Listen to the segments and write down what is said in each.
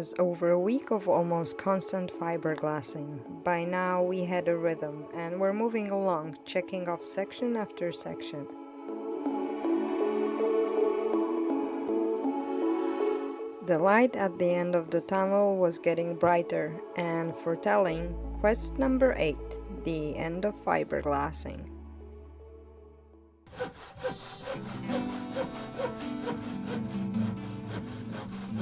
was over a week of almost constant fiberglassing. By now we had a rhythm and were moving along, checking off section after section. The light at the end of the tunnel was getting brighter and foretelling quest number 8, the end of fiberglassing.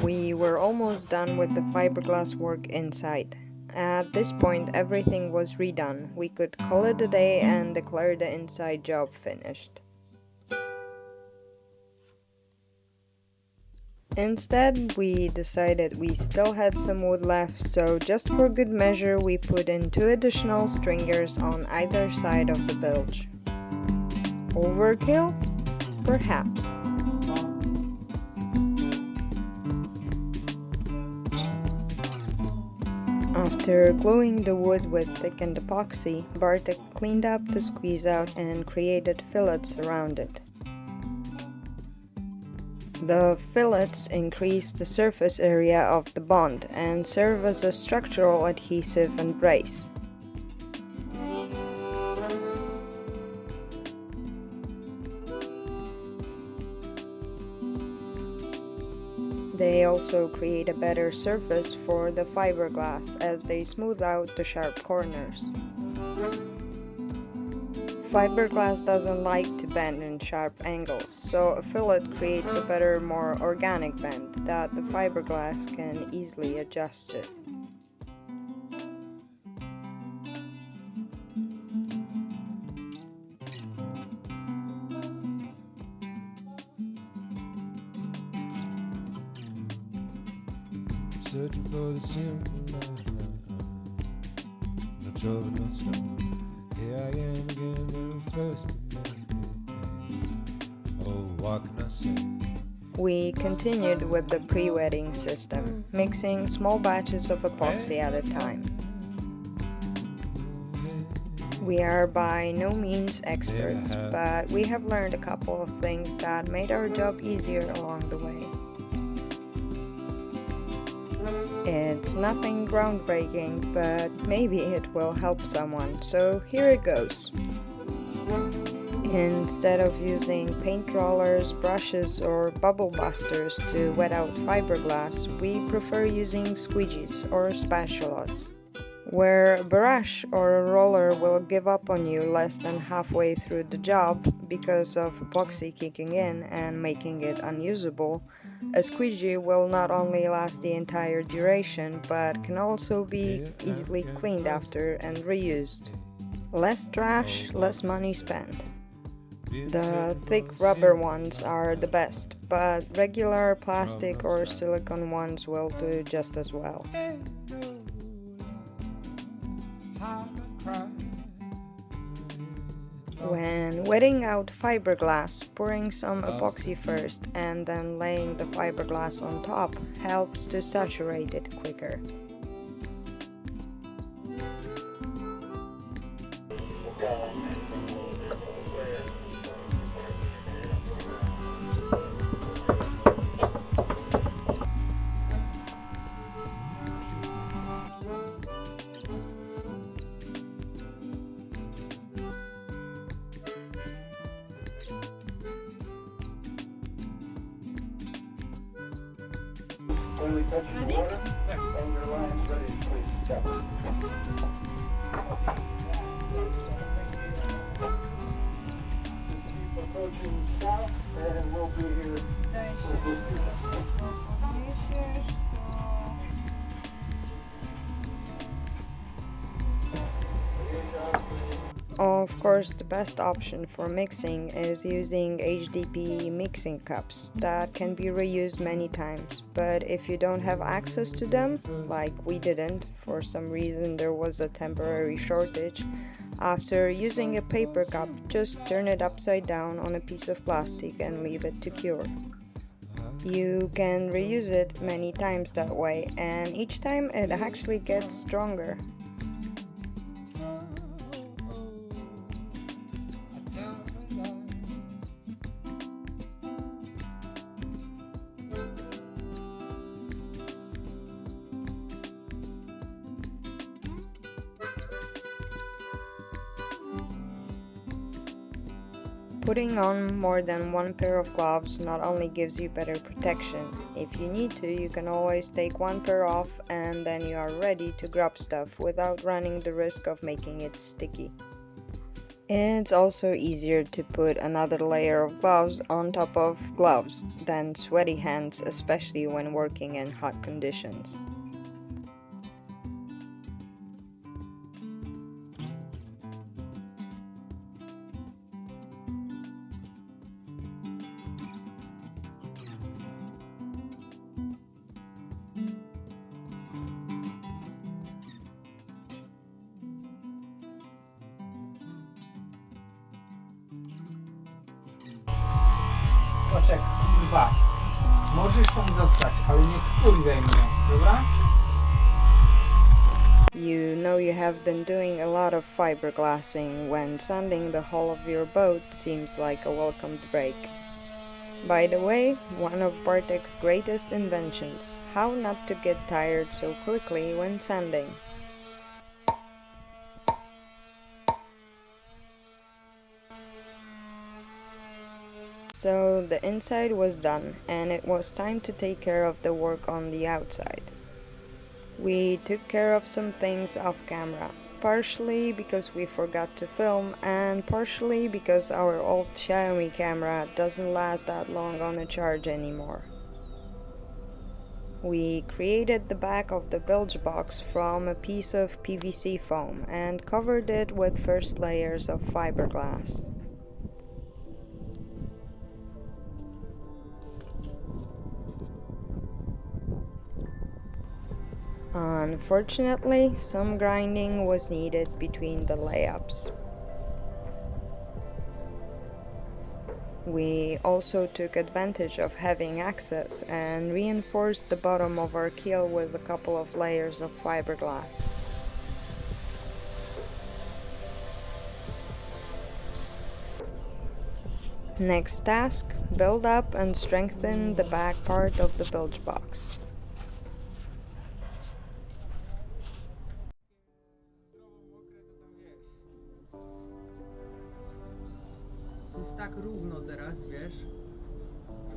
We were almost done with the fiberglass work inside. At this point everything was redone. We could call it a day and declare the inside job finished. Instead, we decided we still had some wood left, so just for good measure we put in 2 additional stringers on either side of the bilge. Overkill? Perhaps. After gluing the wood with thickened epoxy, Bartek cleaned up the squeeze out and created fillets around it. The fillets increase the surface area of the bond and serve as a structural adhesive and brace. They also create a better surface for the fiberglass as they smooth out the sharp corners. Fiberglass doesn't like to bend in sharp angles, so a fillet creates a better, more organic bend that the fiberglass can easily adjust to. Searching for the simple no trouble, no struggle. Here I am again, the first oh, what can I say? We continued with the pre-wetting system, mixing small batches of epoxy at a time. We are by no means experts, but we have learned a couple of things that made our job easier along the way. It's nothing groundbreaking, but maybe it will help someone, so here it goes. Instead of using paint rollers, brushes, or bubble busters to wet out fiberglass, we prefer using squeegees or spatulas. Where a brush or a roller will give up on you less than halfway through the job because of epoxy kicking in and making it unusable, a squeegee will not only last the entire duration, but can also be easily cleaned after and reused. Less trash, less money spent. The thick rubber ones are the best, but regular plastic or silicone ones will do just as well. When wetting out fiberglass, pouring some epoxy first and then laying the fiberglass on top helps to saturate it quicker. Only touching the water, and your line's ready, please. Step. Keep approaching south, and we'll be here. Of course, the best option for mixing is using HDPE mixing cups that can be reused many times, but if you don't have access to them, like we didn't, for some reason there was a temporary shortage, after using a paper cup, just turn it upside down on a piece of plastic and leave it to cure. You can reuse it many times that way, and each time it actually gets stronger. Putting on more than one pair of gloves not only gives you better protection, if you need to, you can always take one pair off and then you are ready to grab stuff without running the risk of making it sticky. It's also easier to put another layer of gloves on top of gloves than sweaty hands, especially when working in hot conditions. Poczekaj, kurwa. Możesz tam zostać, ale niech twój zajmie, dobra? You know you have been doing a lot of fiberglassing when sanding the hull of your boat seems like a welcomed break. By the way, one of Bartek's greatest inventions, how not to get tired so quickly when sanding. So the inside was done and it was time to take care of the work on the outside. We took care of some things off camera, partially because we forgot to film and partially because our old Xiaomi camera doesn't last that long on a charge anymore. We created the back of the bilge box from a piece of PVC foam and covered it with first layers of fiberglass. Unfortunately, some grinding was needed between the layups. We also took advantage of having access and reinforced the bottom of our keel with a couple of layers of fiberglass. Next task, build up and strengthen the back part of the bilge box. To jest tak równo teraz, wiesz?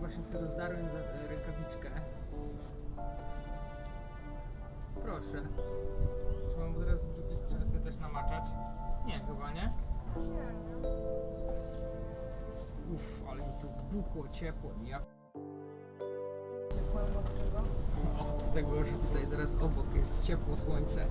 Właśnie sobie rozdarłem za rękawiczkę. Proszę. Czy mam teraz z drugiej strony sobie też namaczać? Nie, chyba nie? Uff, ale mi tu buchło, ciepło, ja... Od tego, że tutaj zaraz obok jest ciepło słońce.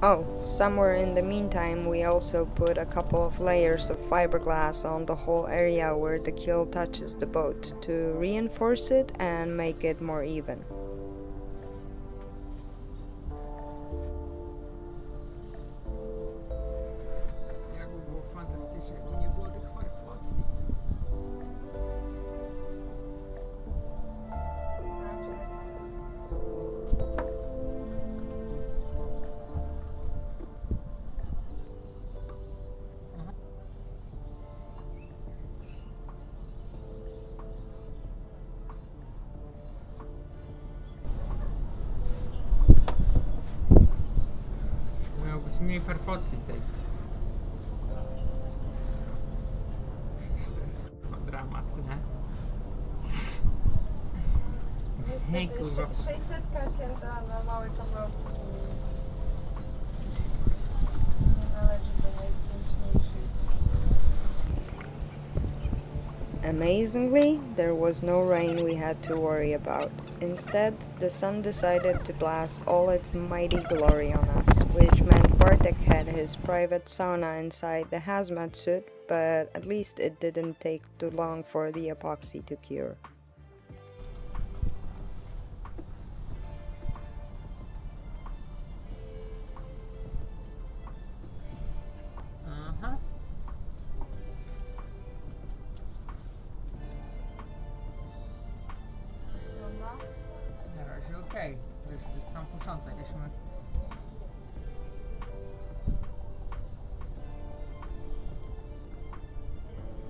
Oh, somewhere in the meantime we also put a couple of layers of fiberglass on the whole area where the keel touches the boat to reinforce it and make it more even. Jakby było fantastycznie, jakby nie było tych farfocli. Miało być mniej farfocli tej. To jest kurwa dramat, nie? Nie kurwa. 600 cięta na mały kawałek. Nie należy do najzręczniejszych. Amazingly, there was no rain we had to worry about. Instead, the sun decided to blast all its mighty glory on us, which meant Bartek had his private sauna inside the hazmat suit, but at least it didn't take too long for the epoxy to cure. Aha. Wygląda? Na razie okej. To jest sam początek. Jeśli my...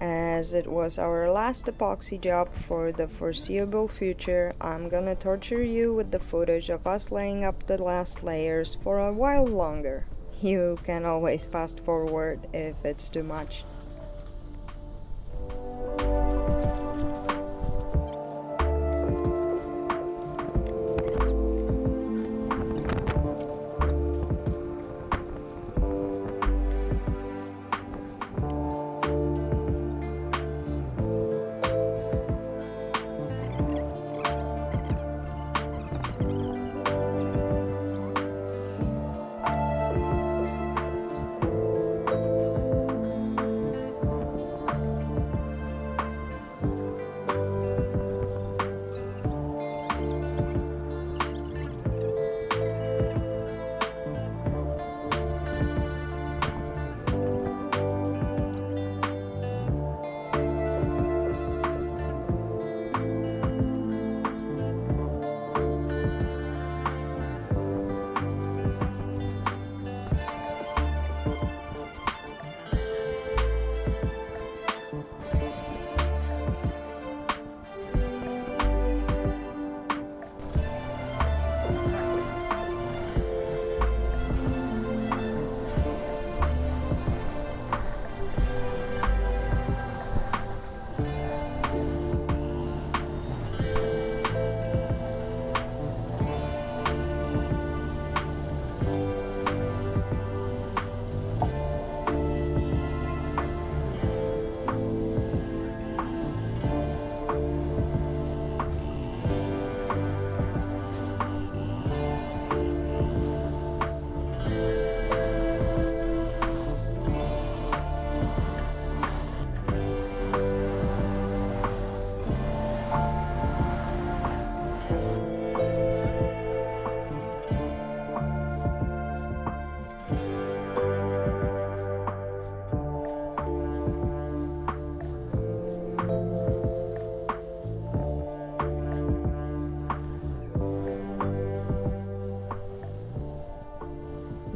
As it was our last epoxy job for the foreseeable future, I'm gonna torture you with the footage of us laying up the last layers for a while longer. You can always fast forward if it's too much.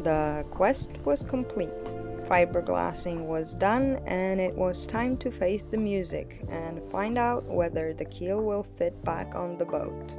The quest was complete. Fiberglassing was done, and it was time to face the music and find out whether the keel will fit back on the boat.